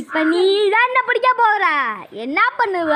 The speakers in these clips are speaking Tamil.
இப்ப நீ தான் என்ன பிடிக்க போற, என்ன பண்ணுவ?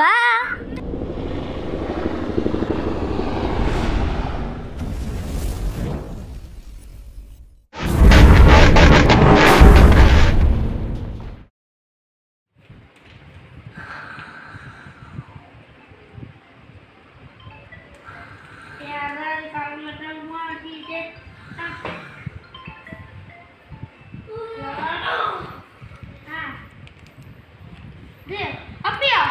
அப்படியா?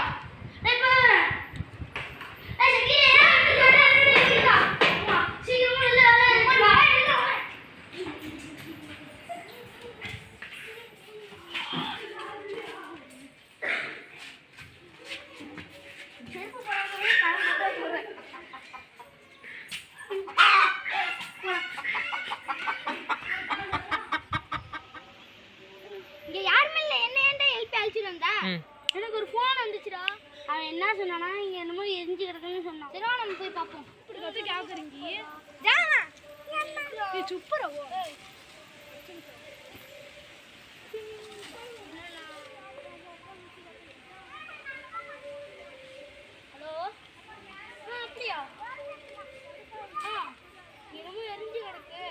எனக்கு ஒரு போன் வந்துச்சுடா. அவன் என்ன சொன்னானா, இங்க என்னமோ எரிஞ்சு கிடக்குன்னு சொன்னான். சரி நம்ம போய் பார்ப்போம். இப்படி வந்து கேக்குறீங்க ஜானா நீ சுப்பரவோ. ஹலோ, அப்படியா? என்னமோ எரிஞ்சு கிடக்கு.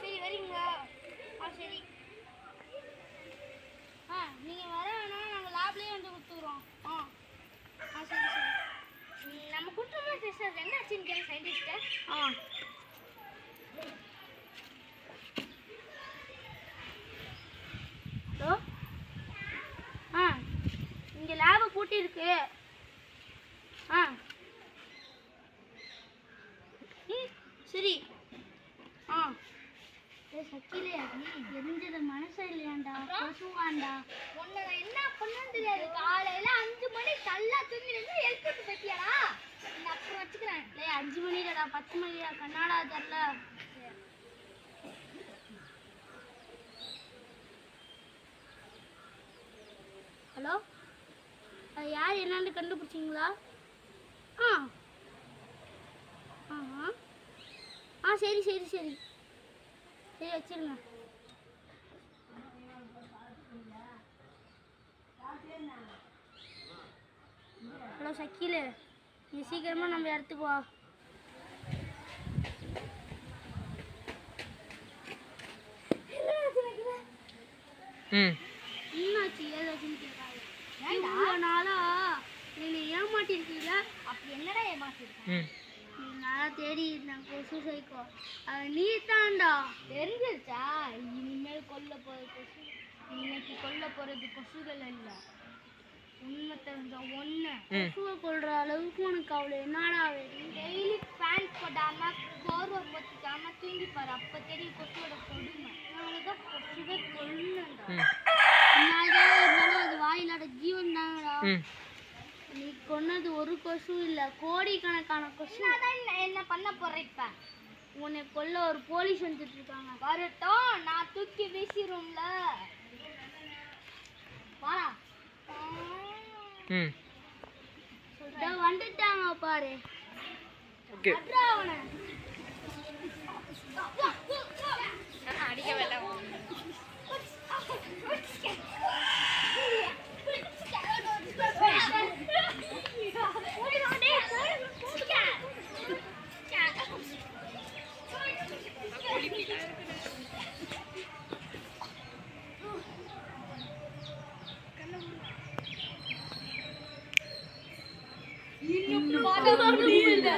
சரி வரீங்களா? சரி. நீங்கள் வர வேணாம், நாங்கள் லேப்லேயே வந்து கொடுத்துக்குறோம். சரி சரி. நம்ம கொடுத்துருமா சிஸ்டர், என்ன ஆச்சுன்னு கேட்க சயின்டிஸ்ட்டை. ஹலோ, இங்கே லேபை பூட்டியிருக்கு. சரி. சக்கிலே எரிஞ்சது மனசு இல்லையாண்டா, கொசுவாண்டா. உன்னை நான் என்ன பண்ணு தெரியாது. காலையில 5 மணி நல்லா தூங்கிட்டு எழுப்பிட்டு பத்தியாடா. நான் அப்புறம் வச்சுக்கிறேன். 5 மணிடா, 10 மணிடா, கண்ணாடா தெரியல. ஹலோ, அது யார் என்னன்னு கண்டுபிடிச்சிங்களா? சரி சரி சரி சரி வச்சிருங்க. ஹலோ சக்கீலு, நீ சீக்கிரமா நம்ம இடத்துக்கு வா. என்னாச்சு ஏதாச்சுன்னு கேட்காது. இவ்வளோ நாளா என்னை ஏமாட்டிருக்கீங்க. அப்படி என்னடா ஏமாட்டிருக்கேன்? நல்லா தேடி நான் கொசு சைக்கோ, அது நீ தாண்டா. தெரிஞ்சிருச்சா? இனிமேல் கொல்ல போகிற கொசு, இன்னைக்கு கொல்ல போகிறது கொசுகள் இல்லை, உண்மை தெரிஞ்ச ஒன்று. கொசுவை கொள்ற அளவுக்கு உனக்கு அவ்வளோ என்னடா வேணும்? டெய்லி ஃபேன் போடாம போர்வை போட்டுக்காம தூங்கி பாரு, அப்போ தெரியும் கொசுவோட கொடுமை. நாளைக்கு கொசுவை கொல்லுண்டா. என்னால்தான் இருந்தாலும் அது வாயிலாட ஜீவன் தாங்கடா. நீ கொன்னது ஒரு கொசு இல்ல, கோடிக்கணக்கான கொசு. என்ன பண்ண போற? இப்ப உன்னை கொல்ல ஒரு போலீஸ் வந்துட்டு இருக்காங்க. வரட்டும், நான் தூக்கி வீசிடும்ல. வாடா. வந்துட்டாங்க பாரு. அடிக்க வேண்டாம். இன்னும் முடியல.